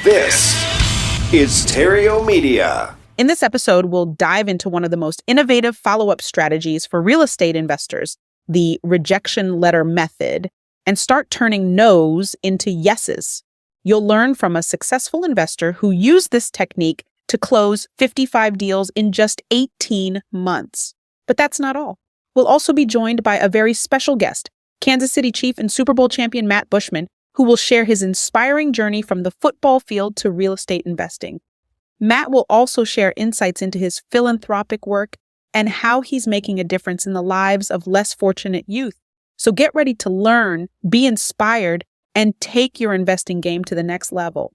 This is Theriault Media. In this episode, we'll dive into one of the most innovative follow-up strategies for real estate investors, the rejection letter method, and start turning no's into yeses. You'll learn from a successful investor who used this technique to close 55 deals in just 18 months. But that's not all. We'll also be joined by a very special guest, Kansas City Chief and Super Bowl champion Matt Bushman, who will share his inspiring journey from the football field to real estate investing. Matt will also share insights into his philanthropic work and how he's making a difference in the lives of less fortunate youth. So get ready to learn, be inspired, and take your investing game to the next level.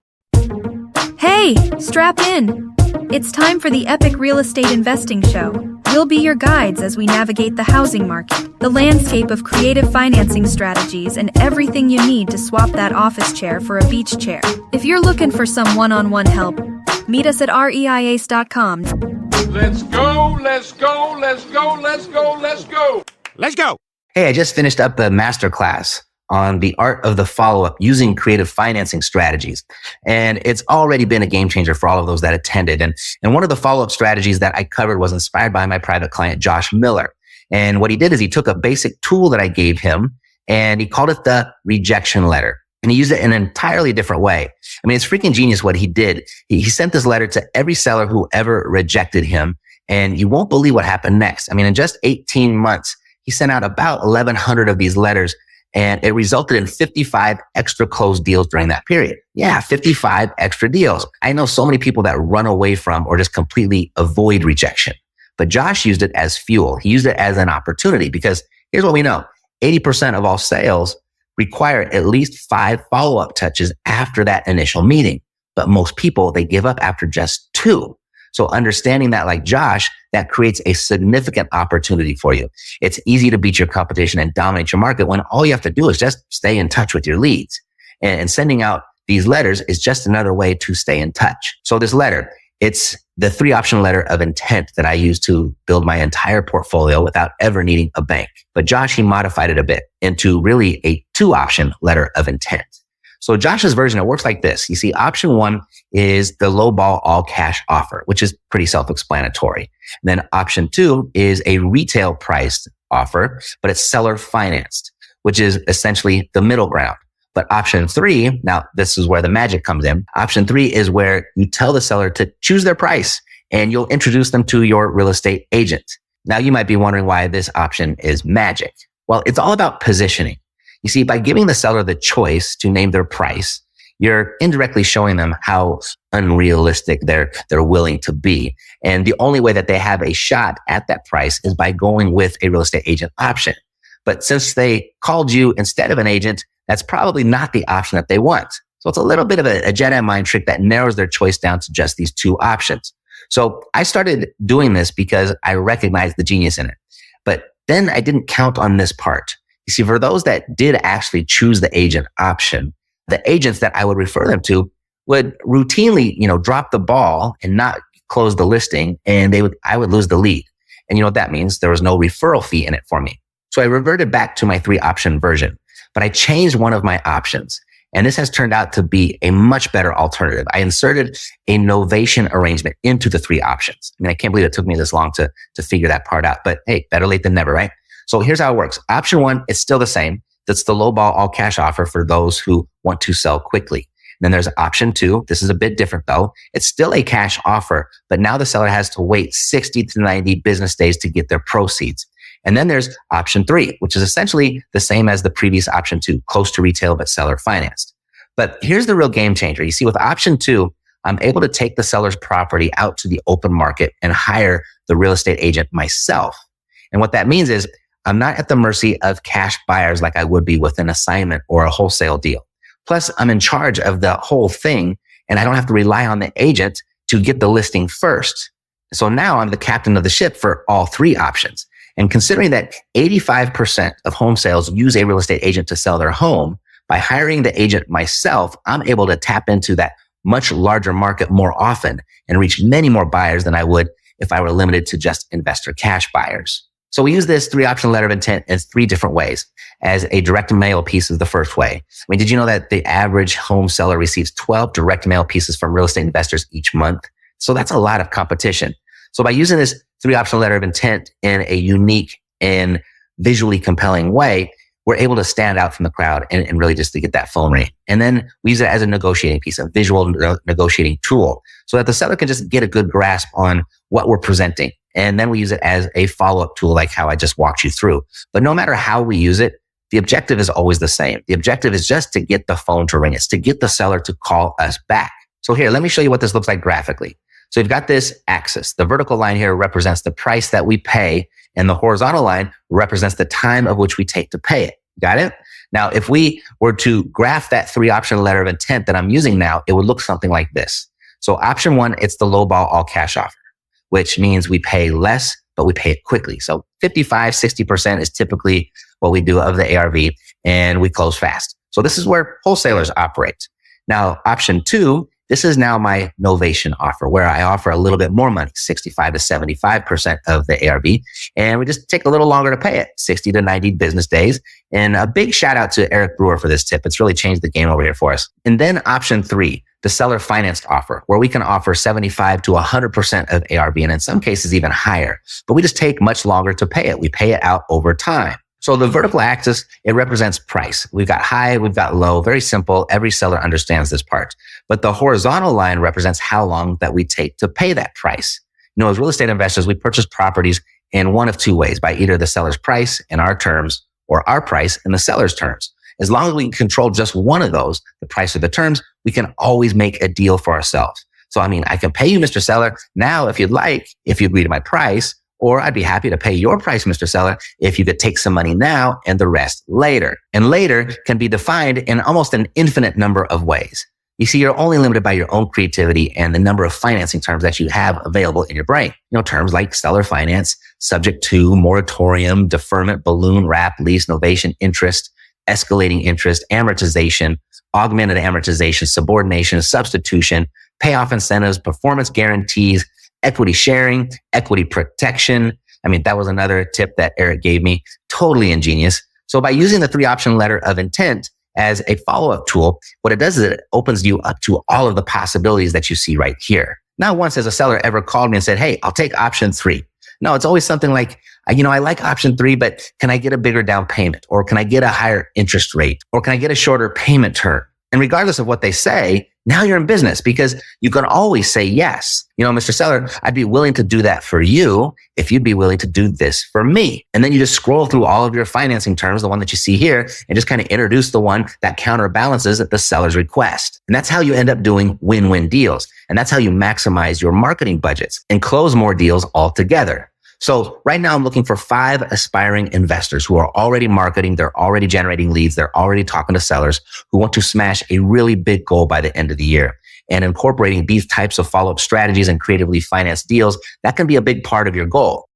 Hey, strap in. It's time for the Epic Real Estate Investing Show. We'll be your guides as we navigate the housing market, the landscape of creative financing strategies, and everything you need to swap that office chair for a beach chair. If you're looking for some one-on-one help, meet us at reiace.com. Let's go, let's go, let's go, let's go, let's go. Let's go. Hey, I just finished up the masterclass on the art of the follow-up using creative financing strategies. And it's already been a game changer for all of those that attended. And one of the follow-up strategies that I covered was inspired by my private client, Josh Miller. And what he did is he took a basic tool that I gave him and he called it the rejection letter. And he used it in an entirely different way. I mean, it's freaking genius what he did. He sent this letter to every seller who ever rejected him. And you won't believe what happened next. I mean, in just 18 months, he sent out about 1,100 of these letters. And it resulted in 55 extra closed deals during that period. Yeah, 55 extra deals. I know so many people that run away from or just completely avoid rejection. But Josh used it as fuel. He used it as an opportunity because here's what we know. 80% of all sales require at least 5 follow-up touches after that initial meeting. But most people, they give up after just 2. So understanding that like Josh, that creates a significant opportunity for you. It's easy to beat your competition and dominate your market when all you have to do is just stay in touch with your leads. And sending out these letters is just another way to stay in touch. So this letter, it's the 3-option letter of intent that I use to build my entire portfolio without ever needing a bank. But Josh, he modified it a bit into really a 2-option letter of intent. So Josh's version, it works like this. You see, option 1 is the low ball all cash offer, which is pretty self-explanatory. Then option 2 is a retail priced offer, but it's seller financed, which is essentially the middle ground. But option 3, now this is where the magic comes in. Option 3 is where you tell the seller to choose their price and you'll introduce them to your real estate agent. Now you might be wondering why this option is magic. Well, it's all about positioning. You see, by giving the seller the choice to name their price, you're indirectly showing them how unrealistic they're willing to be. And the only way that they have a shot at that price is by going with a real estate agent option. But since they called you instead of an agent, that's probably not the option that they want. So it's a little bit of a Jedi mind trick that narrows their choice down to just these 2 options. So I started doing this because I recognized the genius in it. But then I didn't count on this part. You see, for those that did actually choose the agent option, the agents that I would refer them to would routinely, drop the ball and not close the listing, and I would lose the lead. And you know what that means? There was no referral fee in it for me. So I reverted back to my 3-option version, but I changed one of my options. And this has turned out to be a much better alternative. I inserted a novation arrangement into the 3 options. I mean, I can't believe it took me this long to figure that part out, but hey, better late than never, right? So here's how it works. Option 1 is still the same. That's the low ball all cash offer for those who want to sell quickly. Then there's option 2. This is a bit different though. It's still a cash offer, but now the seller has to wait 60 to 90 business days to get their proceeds. And then there's option 3, which is essentially the same as the previous option 2, close to retail, but seller financed. But here's the real game changer. You see, with option 2, I'm able to take the seller's property out to the open market and hire the real estate agent myself. And what that means is I'm not at the mercy of cash buyers like I would be with an assignment or a wholesale deal. Plus, I'm in charge of the whole thing, and I don't have to rely on the agent to get the listing first. So now I'm the captain of the ship for all 3 options. And considering that 85% of home sales use a real estate agent to sell their home, by hiring the agent myself, I'm able to tap into that much larger market more often and reach many more buyers than I would if I were limited to just investor cash buyers. So we use this 3-option letter of intent in 3 different ways. As a direct mail piece is the first way. I mean, did you know that the average home seller receives 12 direct mail pieces from real estate investors each month? So that's a lot of competition. So by using this 3-option letter of intent in a unique and visually compelling way, we're able to stand out from the crowd and really just to get that phone ring. And then we use it as a negotiating piece, a visual negotiating tool, so that the seller can just get a good grasp on what we're presenting. And then we use it as a follow-up tool, like how I just walked you through. But no matter how we use it, the objective is always the same. The objective is just to get the phone to ring. It's to get the seller to call us back. So here, let me show you what this looks like graphically. So you've got this axis. The vertical line here represents the price that we pay, and the horizontal line represents the time of which we take to pay it. Got it? Now, if we were to graph that 3-option letter of intent that I'm using now, it would look something like this. So option 1, it's the lowball all cash offer, which means we pay less, but we pay it quickly. So 55, 60% is typically what we do of the ARV, and we close fast. So this is where wholesalers operate. Now, option 2, this is now my novation offer, where I offer a little bit more money, 65 to 75% of the ARV, and we just take a little longer to pay it, 60 to 90 business days. And a big shout out to Eric Brewer for this tip. It's really changed the game over here for us. And then option 3, the seller financed offer, where we can offer 75 to 100% of ARV, and in some cases even higher, but we just take much longer to pay it. We pay it out over time. So the vertical axis, it represents price. We've got high, we've got low, very simple. Every seller understands this part. But the horizontal line represents how long that we take to pay that price. You know, as real estate investors, we purchase properties in one of 2 ways, by either the seller's price in our terms or our price in the seller's terms. As long as we can control just one of those, the price or the terms, we can always make a deal for ourselves. So, I mean, I can pay you, Mr. Seller, now if you'd like, if you agree to my price, or I'd be happy to pay your price, Mr. Seller, if you could take some money now and the rest later. And later can be defined in almost an infinite number of ways. You see, you're only limited by your own creativity and the number of financing terms that you have available in your brain. You know, terms like seller finance, subject to, moratorium, deferment, balloon, wrap, lease, novation, interest, escalating interest, amortization, augmented amortization, subordination, substitution, payoff incentives, performance guarantees, equity sharing, equity protection. I mean, that was another tip that Eric gave me. Totally ingenious. So by using the 3-option letter of intent as a follow-up tool, what it does is it opens you up to all of the possibilities that you see right here. Not once has a seller ever called me and said, hey, I'll take option 3. No, it's always something like, you know, I like option 3, but can I get a bigger down payment? Or can I get a higher interest rate? Or can I get a shorter payment term? And regardless of what they say, now you're in business because you can always say yes. You know, Mr. Seller, I'd be willing to do that for you if you'd be willing to do this for me. And then you just scroll through all of your financing terms, the one that you see here, and just kind of introduce the one that counterbalances the seller's request. And that's how you end up doing win-win deals. And that's how you maximize your marketing budgets and close more deals altogether. So right now I'm looking for 5 aspiring investors who are already marketing, they're already generating leads, they're already talking to sellers who want to smash a really big goal by the end of the year. And incorporating these types of follow-up strategies and creatively financed deals, that can be a big part of your goal.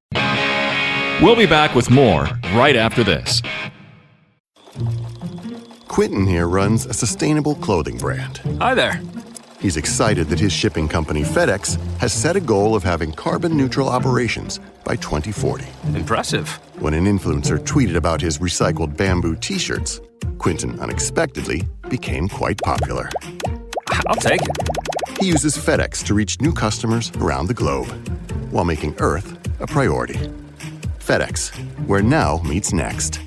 We'll be back with more right after this. Quentin here runs a sustainable clothing brand. Hi there. He's excited that his shipping company, FedEx, has set a goal of having carbon-neutral operations by 2040. Impressive. When an influencer tweeted about his recycled bamboo t-shirts, Quentin unexpectedly became quite popular. I'll take it. He uses FedEx to reach new customers around the globe while making Earth a priority. FedEx, where now meets next.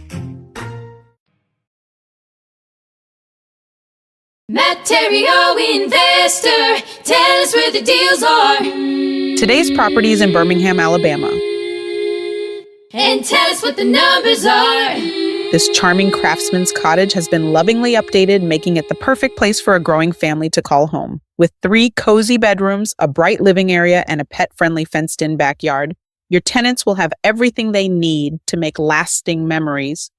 Matt Theriault, investor, tell us where the deals are. Today's property is in Birmingham, Alabama. And tell us what the numbers are. This charming craftsman's cottage has been lovingly updated, making it the perfect place for a growing family to call home. With 3 cozy bedrooms, a bright living area, and a pet-friendly fenced-in backyard, your tenants will have everything they need to make lasting memories.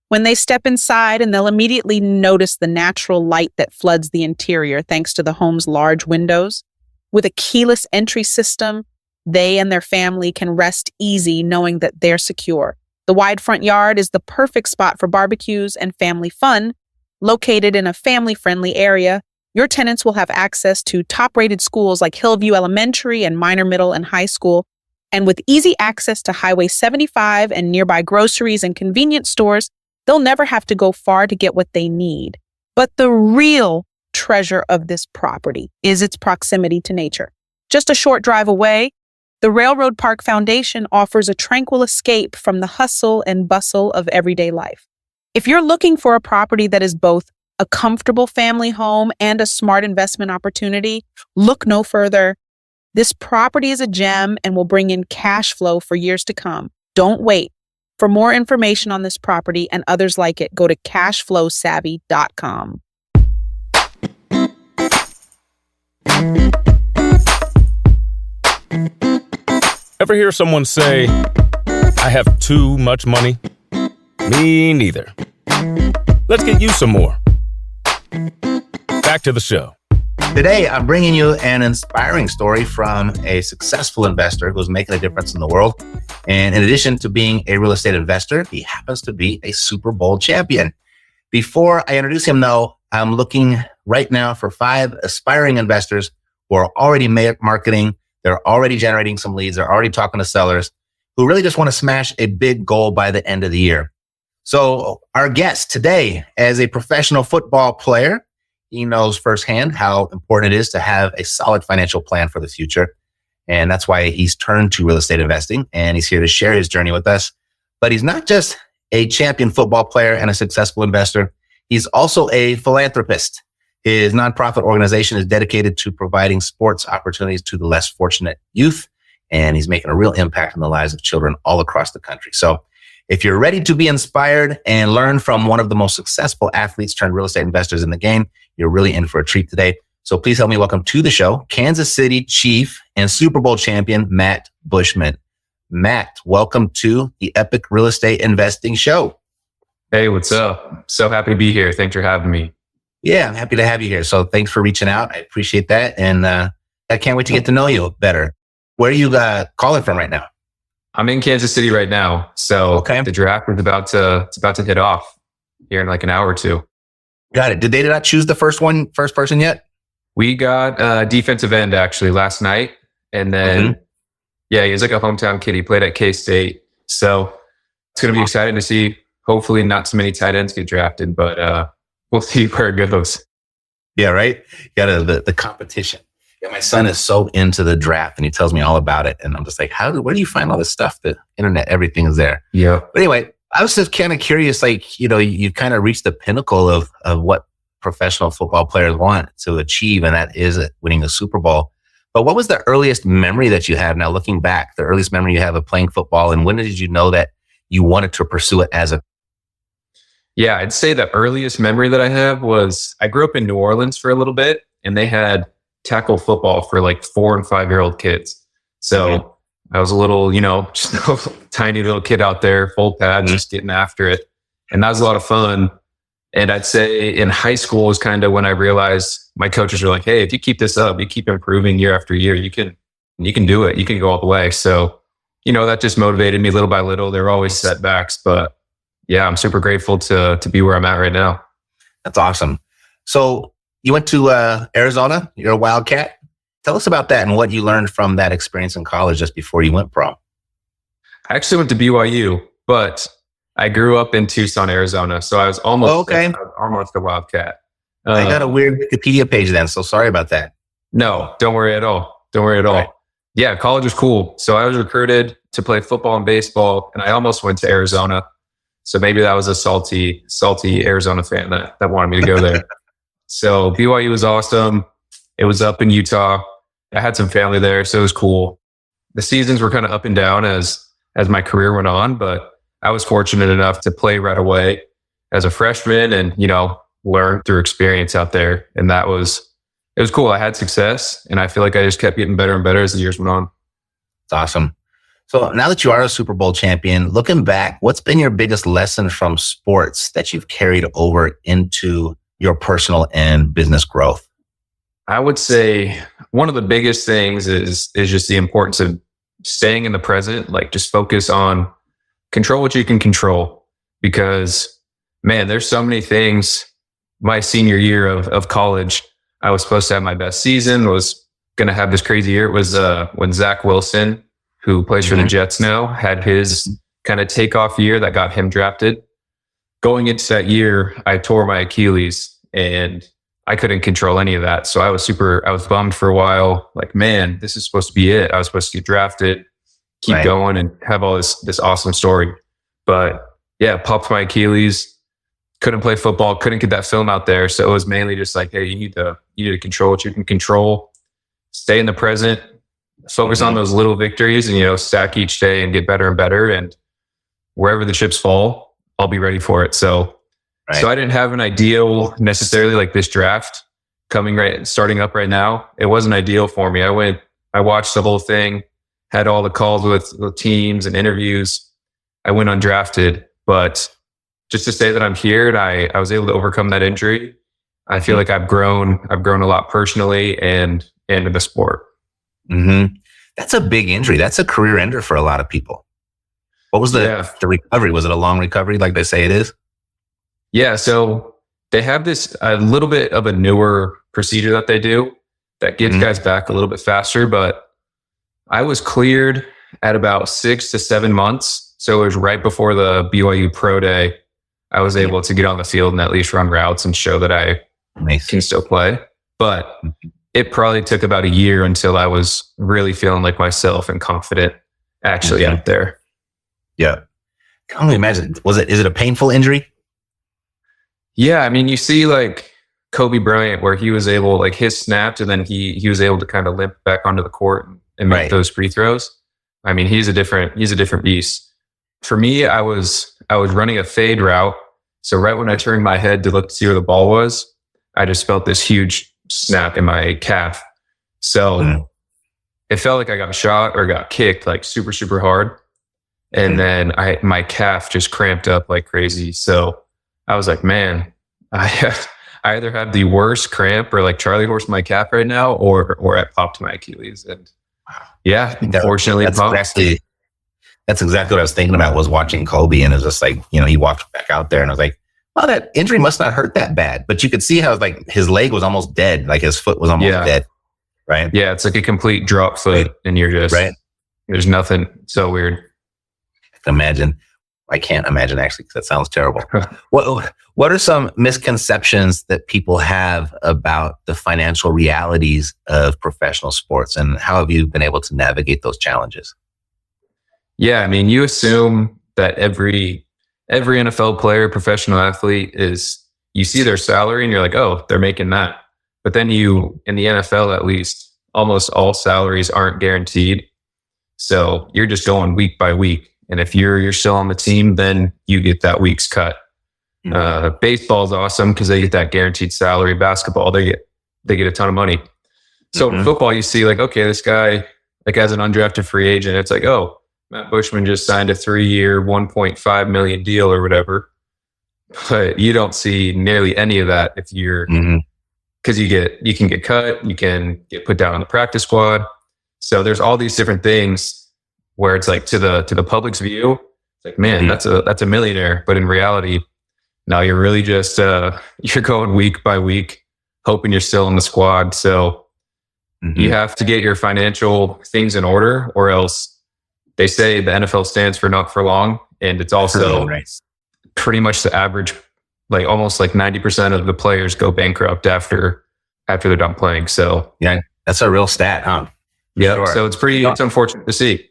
When they step inside, and they'll immediately notice the natural light that floods the interior thanks to the home's large windows. With a keyless entry system, they and their family can rest easy knowing that they're secure. The wide front yard is the perfect spot for barbecues and family fun. Located in a family-friendly area, your tenants will have access to top-rated schools like Hillview Elementary and Minor Middle and High School, And with easy access to Highway 75 and nearby groceries and convenience stores, they'll never have to go far to get what they need. But the real treasure of this property is its proximity to nature. Just a short drive away, the Railroad Park Foundation offers a tranquil escape from the hustle and bustle of everyday life. If you're looking for a property that is both a comfortable family home and a smart investment opportunity, look no further. This property is a gem and will bring in cash flow for years to come. Don't wait. For more information on this property and others like it, go to cashflowsavvy.com. Ever hear someone say, I have too much money? Me neither. Let's get you some more. Back to the show. Today, I'm bringing you an inspiring story from a successful investor who's making a difference in the world. And in addition to being a real estate investor, he happens to be a Super Bowl champion. Before I introduce him, though, I'm looking right now for 5 aspiring investors who are already marketing. They're already generating some leads. They're already talking to sellers who really just want to smash a big goal by the end of the year. So our guest today, as a professional football player, he knows firsthand how important it is to have a solid financial plan for the future. And that's why he's turned to real estate investing, and he's here to share his journey with us. But he's not just a champion football player and a successful investor. He's also a philanthropist. His nonprofit organization is dedicated to providing sports opportunities to the less fortunate youth, and he's making a real impact on the lives of children all across the country. So if you're ready to be inspired and learn from one of the most successful athletes turned real estate investors in the game, you're really in for a treat today. So please help me welcome to the show, Kansas City Chief and Super Bowl champion, Matt Bushman. Matt, welcome to the Epic Real Estate Investing Show. Hey, what's up? So happy to be here. Thanks for having me. Yeah, I'm happy to have you here. So thanks for reaching out. I appreciate that. And I can't wait to get to know you better. Where are you calling from right now? I'm in Kansas City right now. So The draft is about to hit off here in like an hour or two. Got it. Did they not choose the first person yet? We got a defensive end actually last night. And then, yeah, he's like a hometown kid. He played at K-State. So it's going to be exciting to see. Hopefully not so many tight ends get drafted, but we'll see where it goes. Yeah, right? You got the competition. Yeah, my son is so into the draft and he tells me all about it. And I'm just like, where do you find all this stuff? The internet, everything is there. Yeah. But anyway, I was just kind of curious, like, you kind of reached the pinnacle of what professional football players want to achieve, and that is winning a Super Bowl. But what was the earliest memory that you have now looking back, the earliest memory you have of playing football, and when did you know that you wanted to pursue it as a... Yeah, I'd say the earliest memory that I have was I grew up in New Orleans for a little bit, and they had tackle football for like 4 and 5-year-old kids. So I was a little, just a tiny little kid out there, full pad, just getting after it. And that was a lot of fun. And I'd say in high school was kind of when I realized my coaches were like, hey, if you keep this up, you keep improving year after year, you can do it. You can go all the way. So, that just motivated me little by little. There were always setbacks, but yeah, I'm super grateful to be where I'm at right now. That's awesome. So you went to Arizona. You're a Wildcat. Tell us about that and what you learned from that experience in college just before you went pro. I actually went to BYU, but I grew up in Tucson, Arizona. So I was almost a Wildcat. I got a weird Wikipedia page then, so sorry about that. No, don't worry at all. Right. Yeah, college was cool. So I was recruited to play football and baseball, and I almost went to Arizona. So maybe that was a salty Arizona fan that wanted me to go there. So BYU was awesome. It was up in Utah. I had some family there, so it was cool. The seasons were kind of up and down as my career went on, but I was fortunate enough to play right away as a freshman and, learn through experience out there. And it was cool. I had success, and I feel like I just kept getting better and better as the years went on. It's awesome. So now that you are a Super Bowl champion, looking back, what's been your biggest lesson from sports that you've carried over into your personal and business growth? I would say one of the biggest things is just the importance of staying in the present, like just focus on control what you can control, because man, there's so many things. My senior year of college, I was supposed to have my best season, was going to have this crazy year. It was when Zach Wilson, who plays for the Jets now, had his kind of takeoff year that got him drafted. Going into that year, I tore my Achilles and I couldn't control any of that. So I was bummed for a while. Like, man, this is supposed to be it. I was supposed to get drafted, keep going and have all this awesome story. But yeah, popped my Achilles, couldn't play football, couldn't get that film out there. So it was mainly just like, hey, you need to control what you can control, stay in the present, focus on those little victories and, stack each day and get better and better. And wherever the chips fall, I'll be ready for it. So I didn't have an ideal necessarily like this draft starting up right now. It wasn't ideal for me. I watched the whole thing, had all the calls with teams and interviews. I went undrafted, but just to say that I'm here and I was able to overcome that injury, I feel like I've grown a lot personally and in the sport. That's a big injury. That's a career ender for a lot of people. What was the recovery? Was it a long recovery like they say it is? Yeah. So they have a little bit of a newer procedure that they do that gets guys back a little bit faster, but I was cleared at about 6 to 7 months. So it was right before the BYU Pro Day. I was able to get on the field and at least run routes and show that I can still play. But it probably took about a year until I was really feeling like myself and confident actually out there. Yeah. Can only imagine. Is it a painful injury? Yeah. I mean, you see like Kobe Bryant where he was able, like his snapped and then he was able to kind of limp back onto the court and make those free throws. I mean, he's a different beast. For me, I was running a fade route. So right when I turned my head to look to see where the ball was, I just felt this huge snap in my calf. So it felt like I got shot or got kicked like super, super hard. And then my calf just cramped up like crazy. So I was like, man, I either have the worst cramp or like Charlie horse my calf right now, or I popped my Achilles. And yeah, unfortunately, that's exactly what I was thinking about, was watching Kobe, and it was just like, he walked back out there and I was like, well, that injury must not hurt that bad. But you could see how like his leg was almost dead. Like his foot was almost dead. Right. Yeah. It's like a complete drop foot and you're just, there's nothing. So weird. I can't imagine actually, because that sounds terrible. What are some misconceptions that people have about the financial realities of professional sports, and how have you been able to navigate those challenges? Yeah, I mean, you assume that every NFL player, professional athlete you see their salary and you're like, oh, they're making that. But then in the NFL at least, almost all salaries aren't guaranteed. So you're just going week by week. And if you're still on the team, then you get that week's cut. Baseball is awesome because they get that guaranteed salary. Basketball, they get a ton of money. So in football, you see like, okay, this guy like as an undrafted free agent, it's like, oh, Matt Bushman just signed a 3-year, $1.5 million deal or whatever. But you don't see nearly any of that if you're because you can get cut, you can get put down on the practice squad. So there's all these different things where it's like to the public's view, it's like, man, that's a millionaire. But in reality, now you're really just you're going week by week, hoping you're still in the squad. So you have to get your financial things in order, or else they say the NFL stands for not for long, and it's also pretty much the average. Like almost like 90% of the players go bankrupt after they're done playing. So yeah, that's a real stat, huh? Yeah. Sure. So it's unfortunate to see.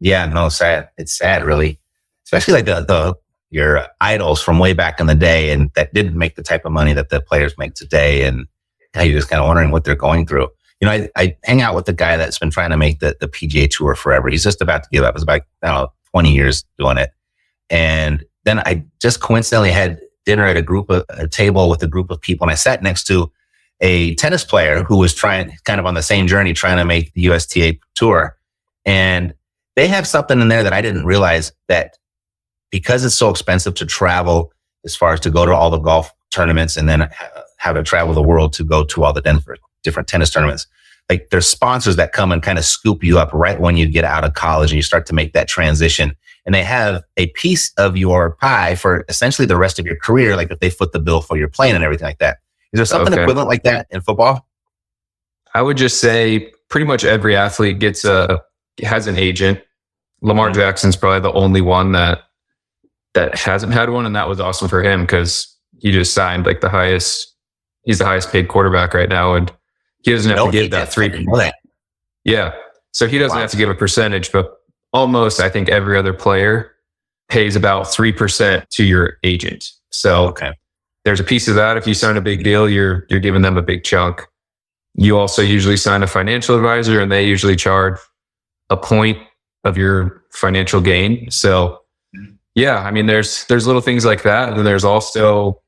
Yeah, no, sad. It's sad, really, especially like your idols from way back in the day, and that didn't make the type of money that the players make today, and now you're just kind of wondering what they're going through. I hang out with the guy that's been trying to make the PGA Tour forever. He's just about to give up. It's about 20 years doing it, and then I just coincidentally had dinner at a table with a group of people, and I sat next to a tennis player who was trying kind of on the same journey, trying to make the USTA Tour, and they have something in there that I didn't realize, that because it's so expensive to travel as far as to go to all the golf tournaments and then have to travel the world to go to all the different tennis tournaments. Like there's sponsors that come and kind of scoop you up right when you get out of college and you start to make that transition. And they have a piece of your pie for essentially the rest of your career. Like if they foot the bill for your plane and everything like that. Is there something equivalent like that in football? I would just say pretty much every athlete gets a has an agent. Lamar Jackson's probably the only one that hasn't had one, and that was awesome for him because he just signed like he's the highest paid quarterback right now, and he doesn't have to give that 3. Yeah. So he doesn't have to give a percentage, but almost I think every other player pays about 3% to your agent. So there's a piece of that. If you sign a big deal, you're giving them a big chunk. You also usually sign a financial advisor, and they usually charge a point of your financial gain. So yeah, I mean, there's little things like that. And there's also,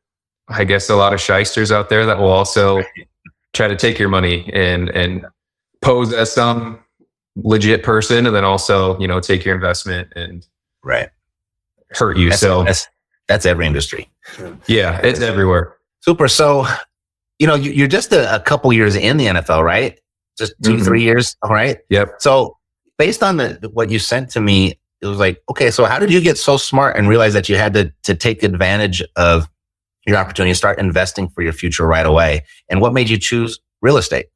I guess, a lot of shysters out there that will also try to take your money and pose as some legit person, and then also, take your investment and hurt you. That's every industry. Yeah, it's everywhere. Super. So, you're just a couple years in the NFL, right? Just 2-3 years. All right. Yep. So based on what you sent to me, it was like, okay, so how did you get so smart and realize that you had to take advantage of your opportunity to start investing for your future right away? And what made you choose real estate?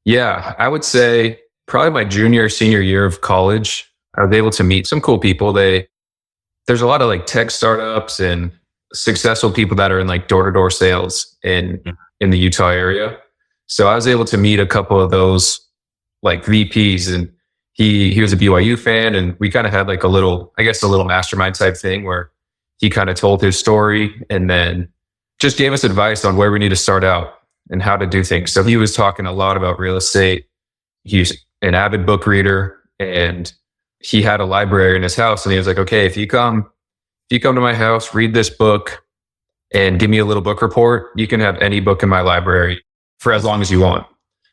Yeah, I would say probably my junior or senior year of college, I was able to meet some cool people. There's a lot of like tech startups and successful people that are in like door-to-door sales in the Utah area. So I was able to meet a couple of those like VPs, and he was a BYU fan, and we kind of had like a little mastermind type thing where he kind of told his story and then just gave us advice on where we need to start out and how to do things. So he was talking a lot about real estate. He's an avid book reader, and he had a library in his house, and he was like, okay, if you come to my house, read this book and give me a little book report, you can have any book in my library for as long as you want.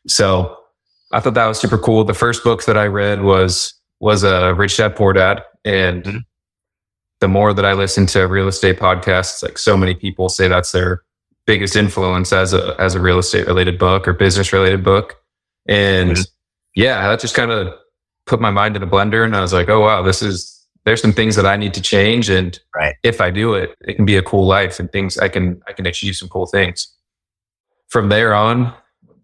So I thought that was super cool. The first book that I read was Rich Dad Poor Dad. And the more that I listen to real estate podcasts, like so many people say that's their biggest influence as a real estate related book or business related book. And yeah, that just kind of put my mind in a blender, and I was like, oh wow, there's some things that I need to change. And if I do it, it can be a cool life and things I can achieve some cool things. From there on,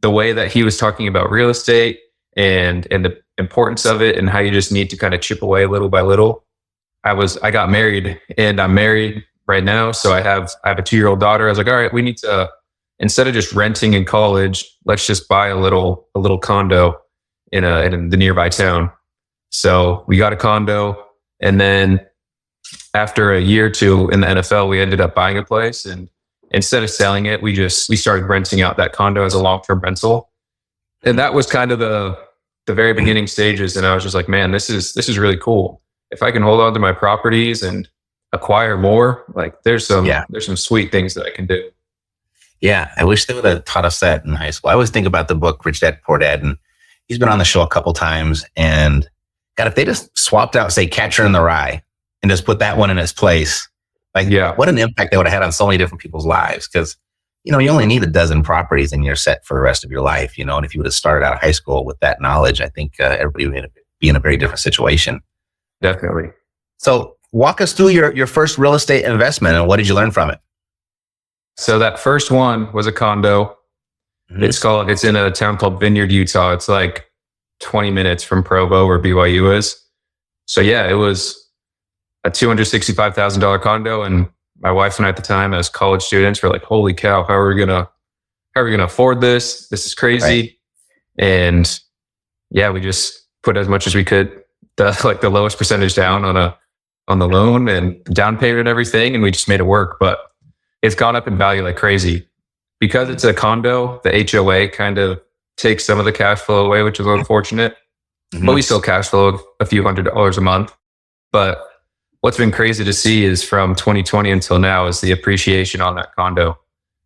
the way that he was talking about real estate and the importance of it and how you just need to kind of chip away little by little. I got married, and I'm married right now. So I have a 2-year-old daughter. I was like, all right, we need to, instead of just renting in college, let's just buy a little condo in the nearby town. So we got a condo, and then after a year or two in the NFL, we ended up buying a place, and instead of selling it, we started renting out that condo as a long-term rental. And that was kind of the very beginning stages. And I was just like, man, this is really cool. If I can hold on to my properties and acquire more, like there's some sweet things that I can do. Yeah. I wish they would have taught us that in high school. I always think about the book, Rich Dad, Poor Dad, and he's been on the show a couple times. And God, if they just swapped out, say, Catcher in the Rye and just put that one in its place, what an impact that would have had on so many different people's lives. Because, you only need a dozen properties and you're set for the rest of your life, and if you would have started out of high school with that knowledge, I think everybody would be in a very different situation. Definitely. So walk us through your first real estate investment, and what did you learn from it? So that first one was a condo. It's in a town called Vineyard, Utah. It's like 20 minutes from Provo, where BYU is. So yeah, it was a $265,000 condo, and my wife and I at the time, as college students, were like, "Holy cow! How are we gonna afford this? This is crazy!" Right. And yeah, we just put as much as we could, the lowest percentage down on the loan and down payment and everything, and we just made it work. But it's gone up in value like crazy because it's a condo. The HOA kind of takes some of the cash flow away, which is unfortunate. But we still cash flow a few $100s a month. But what's been crazy to see is from 2020 until now is the appreciation on that condo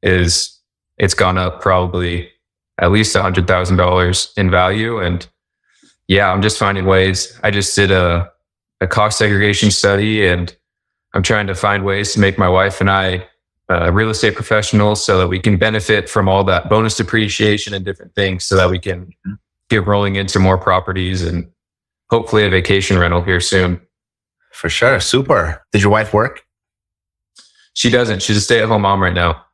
it's gone up probably at least $100,000 in value. And yeah, I'm just finding ways. I just did a cost segregation study, and I'm trying to find ways to make my wife and I real estate professionals so that we can benefit from all that bonus depreciation and different things so that we can get rolling into more properties and hopefully a vacation rental here soon. For sure. Super. Did your wife work? She doesn't. She's a stay-at-home mom right now.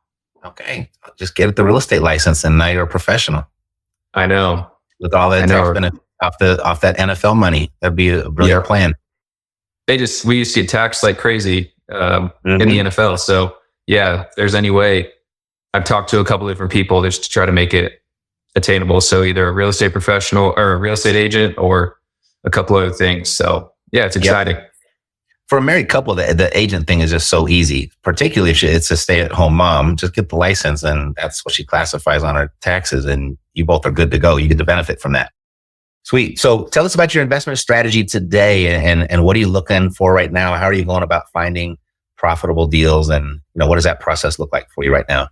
Okay. Just get the real estate license, and now you're a professional. I know. With all that tax benefit off that NFL money. That'd be a brilliant plan. We used to get taxed like crazy in the NFL. So yeah, if there's any way, I've talked to a couple different people just to try to make it attainable. So either a real estate professional or a real estate agent or a couple other things. So yeah, it's exciting. For a married couple, the agent thing is just so easy, particularly if it's a stay-at-home mom. Just get the license and that's what she classifies on her taxes and you both are good to go. You get the benefit from that. Sweet. So tell us about your investment strategy today and what are you looking for right now? How are you going about finding profitable deals? And what does that process look like for you right now?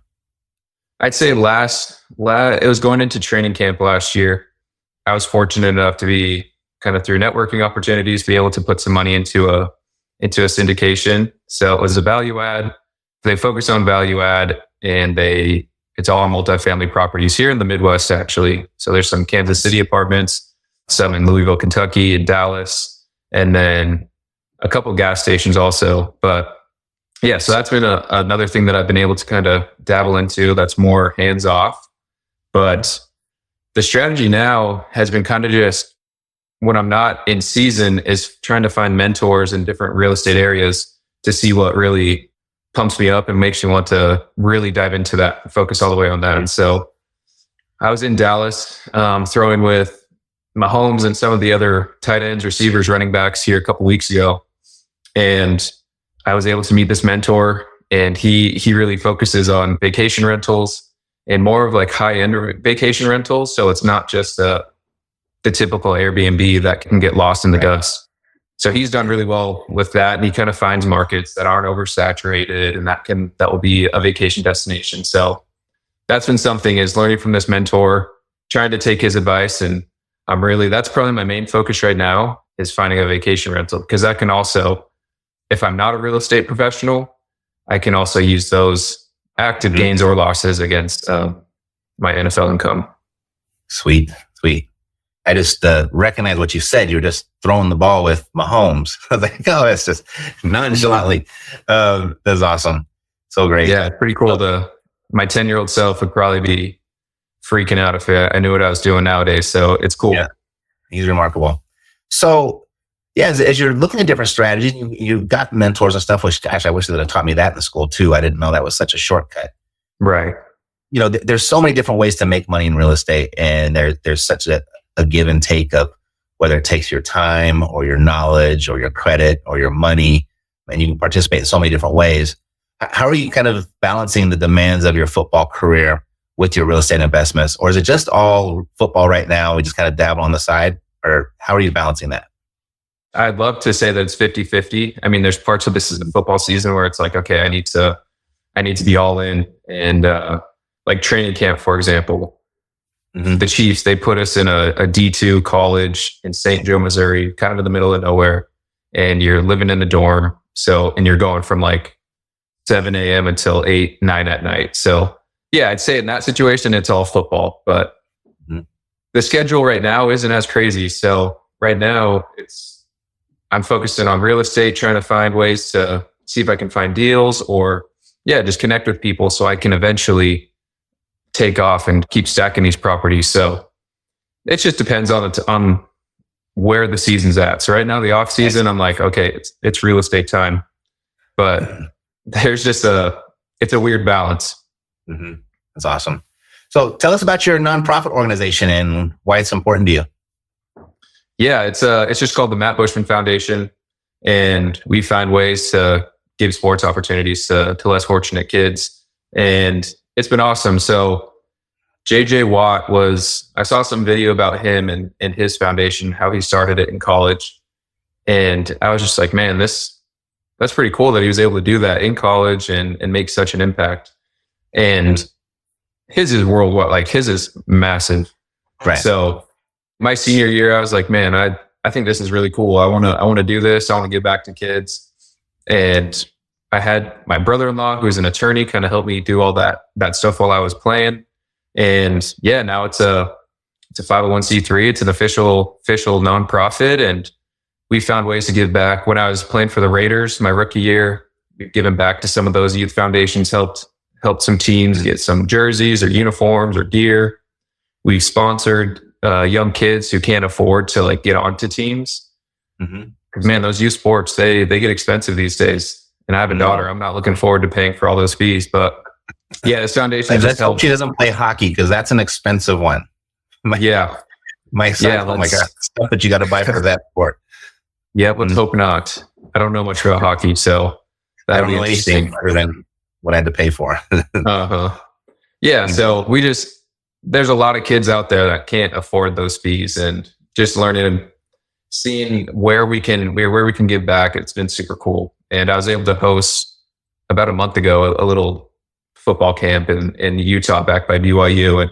I'd say it was going into training camp last year. I was fortunate enough to be kind of through networking opportunities, be able to put some money into a syndication. So it was a value add. They focus on value add and it's all on multifamily properties here in the Midwest, actually. So there's some Kansas City apartments, some in Louisville, Kentucky, and Dallas, and then a couple of gas stations also. But yeah, so that's been another thing that I've been able to kind of dabble into that's more hands off. But the strategy now has been kind of just, when I'm not in season, is trying to find mentors in different real estate areas to see what really pumps me up and makes me want to really dive into that, focus all the way on that. And so I was in Dallas, throwing with Mahomes and some of the other tight ends, receivers, running backs here a couple weeks ago. And I was able to meet this mentor, and he really focuses on vacation rentals and more of like high-end vacation rentals. So it's not just the typical Airbnb that can get lost in the dust. So he's done really well with that. And he kind of finds markets that aren't oversaturated and that will be a vacation destination. So that's been something, is learning from this mentor, trying to take his advice. And that's probably my main focus right now, is finding a vacation rental, because that can also, if I'm not a real estate professional, I can also use those active gains or losses against my NFL income. Sweet. I just recognize what you said. You're just throwing the ball with Mahomes. I was like, oh, it's just nonchalantly. That's awesome. So great. Yeah, pretty cool. My 10-year-old self would probably be freaking out if I knew what I was doing nowadays. So it's cool. Yeah, he's remarkable. So yeah, as you're looking at different strategies, you've got mentors and stuff, which, gosh, I wish they had taught me that in school too. I didn't know that was such a shortcut. Right. There's so many different ways to make money in real estate, and there's such a give and take of whether it takes your time or your knowledge or your credit or your money, and you can participate in so many different ways. How are you kind of balancing the demands of your football career with your real estate investments? Or is it just all football right now? We just kind of dabble on the side, or how are you balancing that? I'd love to say that it's 50-50. I mean, there's parts of this is the football season where it's like, okay, I need to be all in. And like training camp, for example, the Chiefs, they put us in a D2 college in St. Joe, Missouri, kind of in the middle of nowhere. And you're living in the dorm. And you're going from like 7 a.m. until 8, 9 at night. So yeah, I'd say in that situation, it's all football. But the schedule right now isn't as crazy. So right now I'm focusing on real estate, trying to find ways to see if I can find deals or just connect with people so I can eventually take off and keep stacking these properties. So it just depends on where the season's at. So right now, the off season, I'm like, okay, it's real estate time, but there's just it's a weird balance. That's awesome. So tell us about your nonprofit organization and why it's important to you. Yeah, it's just called the Matt Bushman Foundation, and we find ways to give sports opportunities to less fortunate kids, and it's been awesome. So JJ Watt I saw some video about him and his foundation, how he started it in college, and I was just like, man, that's pretty cool that he was able to do that in college and make such an impact. And his is worldwide, like his is massive. Right. So my senior year, I was like, man, I think this is really cool. I want to do this. I want to give back to kids. And I had my brother-in-law, who is an attorney, kind of help me do all that stuff while I was playing. And yeah, now it's a 501c3. It's an official nonprofit. And we found ways to give back. When I was playing for the Raiders, my rookie year, we've given back to some of those youth foundations, helped some teams get some jerseys or uniforms or gear. We sponsored young kids who can't afford to like get onto teams. Because man, those youth sports, they get expensive these days. And I have a daughter. I'm not looking forward to paying for all those fees. But yeah, this foundation Let's hope she doesn't play hockey because that's an expensive one. My son, oh my God, stuff that you got to buy for that sport. Yeah, let's hope not. I don't know much about hockey, so I don't know anything other than what I had to pay for. Yeah, so there's a lot of kids out there that can't afford those fees, and just learning and seeing where we can give back. It's been super cool. And I was able to host about a month ago a little football camp in Utah back by BYU. And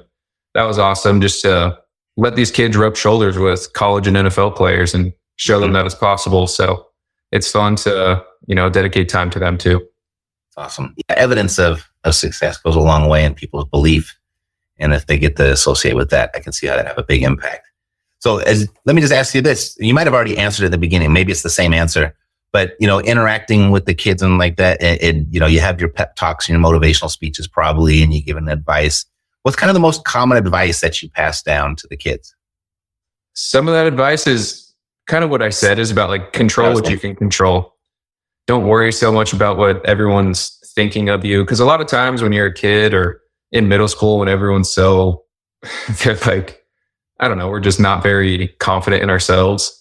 that was awesome, just to let these kids rub shoulders with college and NFL players and show them that it's possible. So it's fun to, dedicate time to them too. Awesome. Yeah, evidence of success goes a long way in people's belief. And if they get to associate with that, I can see how that have a big impact. So let me just ask you this. You might have already answered at the beginning. Maybe it's the same answer. But, interacting with the kids and like that, and you have your pep talks and your motivational speeches probably, and you give them advice. What's kind of the most common advice that you pass down to the kids? Some of that advice is kind of what I said, is about like control what you can control. Don't worry so much about what everyone's thinking of you. Because a lot of times when you're a kid or in middle school, when everyone's so, they're like, I don't know, we're just not very confident in ourselves.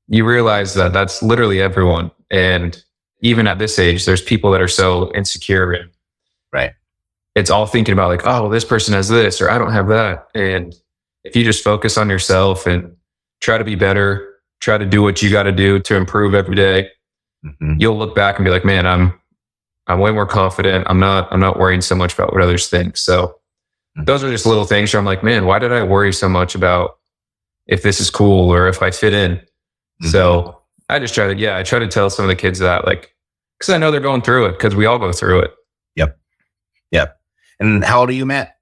You realize that that's literally everyone. And even at this age, there's people that are so insecure. And right. It's all thinking about like, oh, well, this person has this, or I don't have that. And if you just focus on yourself and try to be better, try to do what you got to do to improve every day, you'll look back and be like, man, I'm way more confident. I'm not worrying so much about what others think. So those are just little things where I'm like, man, why did I worry so much about if this is cool or if I fit in? So I just try to tell some of the kids that, like, because I know they're going through it, because we all go through it. Yep. And how old are you, Matt?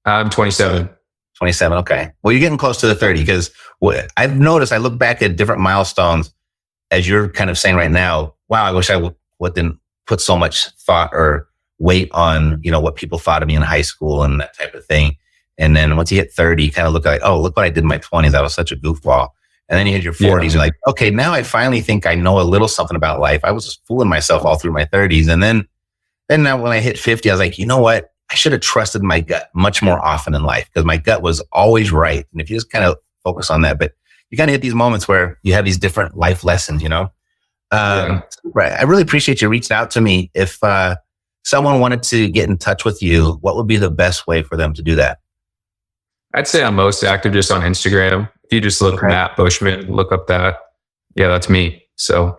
I'm 27. 27. Okay. Well, you're getting close to the 30, because what I've noticed, I look back at different milestones as you're kind of saying right now. Wow, I wish I didn't put so much thought or weight on, what people thought of me in high school and that type of thing. And then once you hit 30, you kind of look like, oh, look what I did in my 20s. I was such a goofball. And then you hit your 40s, you're like, okay, now I finally think I know a little something about life. I was just fooling myself all through my 30s. And then now when I hit 50, I was like, you know what? I should have trusted my gut much more often in life, because my gut was always right. And if you just kind of focus on that, but you kind of hit these moments where you have these different life lessons, Right. I really appreciate you reaching out to me. If someone wanted to get in touch with you, what would be the best way for them to do that? I'd say I'm most active just on Instagram. If you just look Matt Bushman, look up that. Yeah, that's me. So,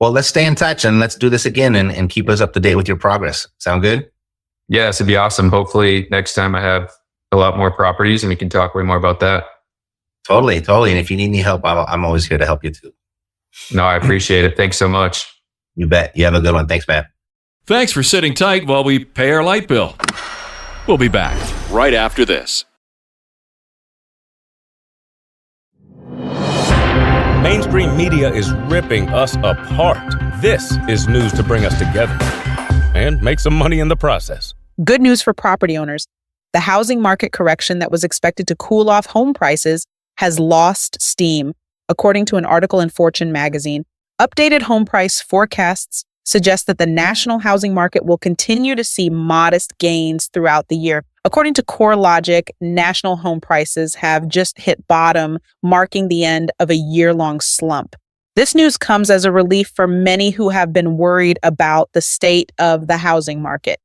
well, let's stay in touch and let's do this again and keep us up to date with your progress. Sound good? Yes, it'd be awesome. Hopefully next time I have a lot more properties and we can talk way more about that. Totally. And if you need any help, I'm always here to help you too. No, I appreciate it. Thanks so much. You bet. You have a good one. Thanks, Matt. Thanks for sitting tight while we pay our light bill. We'll be back right after this. Mainstream media is ripping us apart. This is news to bring us together and make some money in the process. Good news for property owners. The housing market correction that was expected to cool off home prices has lost steam, according to an article in Fortune magazine. Updated home price forecasts suggest that the national housing market will continue to see modest gains throughout the year. According to CoreLogic, national home prices have just hit bottom, marking the end of a year-long slump. This news comes as a relief for many who have been worried about the state of the housing market.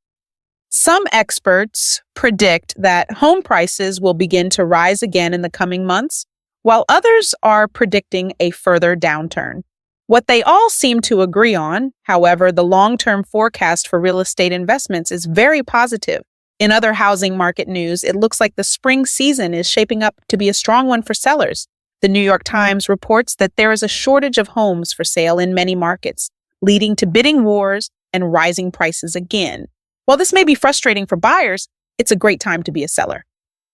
Some experts predict that home prices will begin to rise again in the coming months, while others are predicting a further downturn. What they all seem to agree on, however, the long-term forecast for real estate investments is very positive. In other housing market news, it looks like the spring season is shaping up to be a strong one for sellers. The New York Times reports that there is a shortage of homes for sale in many markets, leading to bidding wars and rising prices again. While this may be frustrating for buyers, it's a great time to be a seller.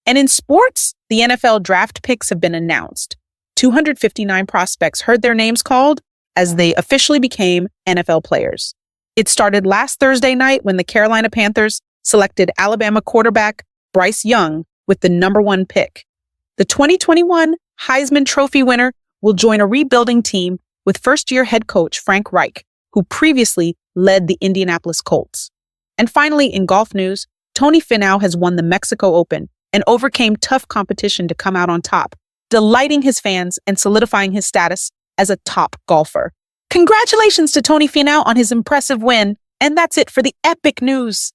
And in sports, the NFL draft picks have been announced. 259 prospects heard their names called as they officially became NFL players. It started last Thursday night when the Carolina Panthers selected Alabama quarterback Bryce Young with the number 1 pick. The 2021 Heisman Trophy winner will join a rebuilding team with first-year head coach Frank Reich, who previously led the Indianapolis Colts. And finally, in golf news, Tony Finau has won the Mexico Open and overcame tough competition to come out on top, delighting his fans and solidifying his status as a top golfer. Congratulations to Tony Finau on his impressive win. And that's it for the epic news.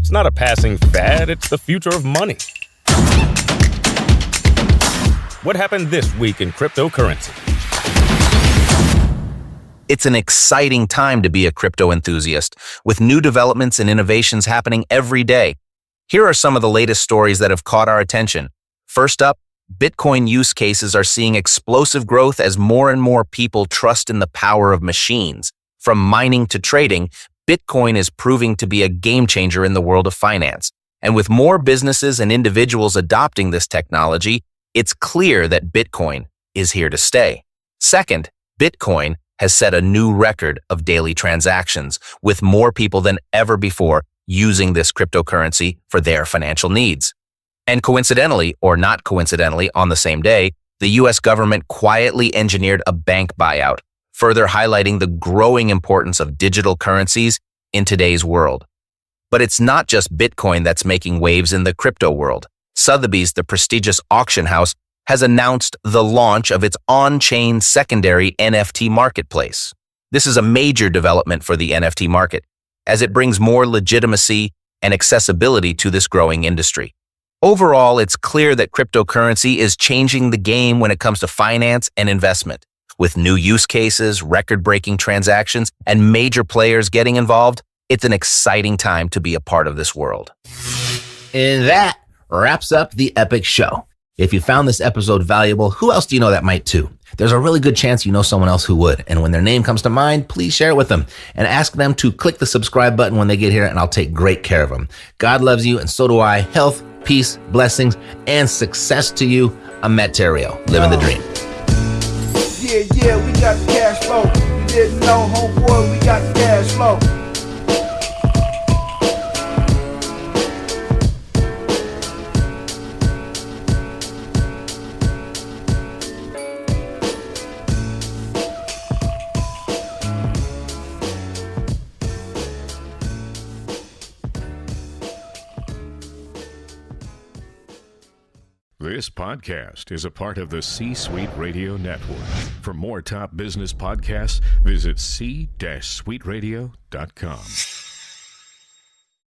It's not a passing fad, it's the future of money. What happened this week in cryptocurrency? It's an exciting time to be a crypto enthusiast, with new developments and innovations happening every day. Here are some of the latest stories that have caught our attention. First up, Bitcoin use cases are seeing explosive growth as more and more people trust in the power of machines. From mining to trading, Bitcoin is proving to be a game changer in the world of finance. And with more businesses and individuals adopting this technology, it's clear that Bitcoin is here to stay. Second, Bitcoin has set a new record of daily transactions, with more people than ever before using this cryptocurrency for their financial needs. And coincidentally, or not coincidentally, on the same day, the U.S. government quietly engineered a bank buyout, further highlighting the growing importance of digital currencies in today's world. But it's not just Bitcoin that's making waves in the crypto world. Sotheby's, the prestigious auction house, has announced the launch of its on-chain secondary NFT marketplace. This is a major development for the NFT market, as it brings more legitimacy and accessibility to this growing industry. Overall, it's clear that cryptocurrency is changing the game when it comes to finance and investment. With new use cases, record-breaking transactions, and major players getting involved, it's an exciting time to be a part of this world. And that wraps up the Epic Show. If you found this episode valuable, who else do you know that might too? There's a really good chance you know someone else who would. And when their name comes to mind, please share it with them and ask them to click the subscribe button when they get here, and I'll take great care of them. God loves you, and so do I. Health, peace, blessings, and success to you. I'm Matt Theriault, living the dream. Yeah, we got the cash flow. You didn't know, homeboy, we got the cash flow. This podcast is a part of the C-Suite Radio Network. For more top business podcasts, visit c-suiteradio.com.